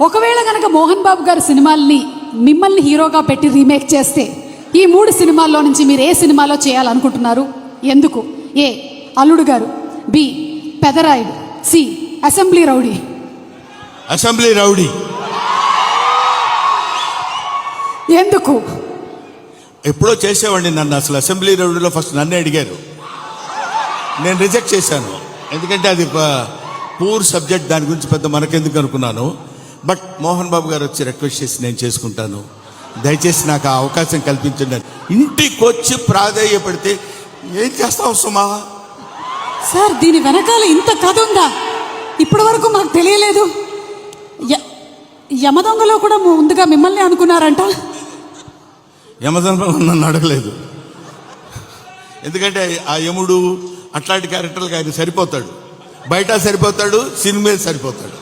ఒకవేళ కనుక మోహన్ బాబు గారి సినిమాల్ని మిమ్మల్ని హీరోగా పెట్టి రీమేక్ చేస్తే ఈ 3 సినిమాల్లో నుంచి మీరు ఏ సినిమాలో చేయాలనుకుంటున్నారు? ఎందుకు? A Alludu garu, B Pedarayudu, C assembly rowdy. Assembly rowdy. ఎందుకు? ఎప్పుడో చేసేవాడిని నన్ను. అసలు అసెంబ్లీ రౌడీలో ఫస్ట్ నన్నే అడిగారు, నేను రిజెక్ట్ చేశాను. ఎందుకంటే అది పూర్ సబ్జెక్ట్, దాని గురించి పెద్ద మనకెందుకు అనుకున్నాను. బట్ మోహన్ బాబు గారు వచ్చి రిక్వెస్ట్ చేసి నేను చేసుకుంటాను, దయచేసి నాకు ఆ అవకాశం కల్పించండి. ఇంటికి వచ్చి ప్రాధేయపడితే ఏం చేస్తావు సుమా? సార్, దీని వెనకాల ఇంత కథ ఉందా? ఇప్పటి వరకు మాకు తెలియలేదు. యమదొంగలో కూడా ముందుగా మిమ్మల్ని అనుకున్నారంట. యమదొంగ నన్ను అడగలేదు, ఎందుకంటే ఆ యముడు అట్లాంటి క్యారెక్టర్లకు ఆయన సరిపోతాడు. బయట సరిపోతాడు, సినిమా సరిపోతాడు.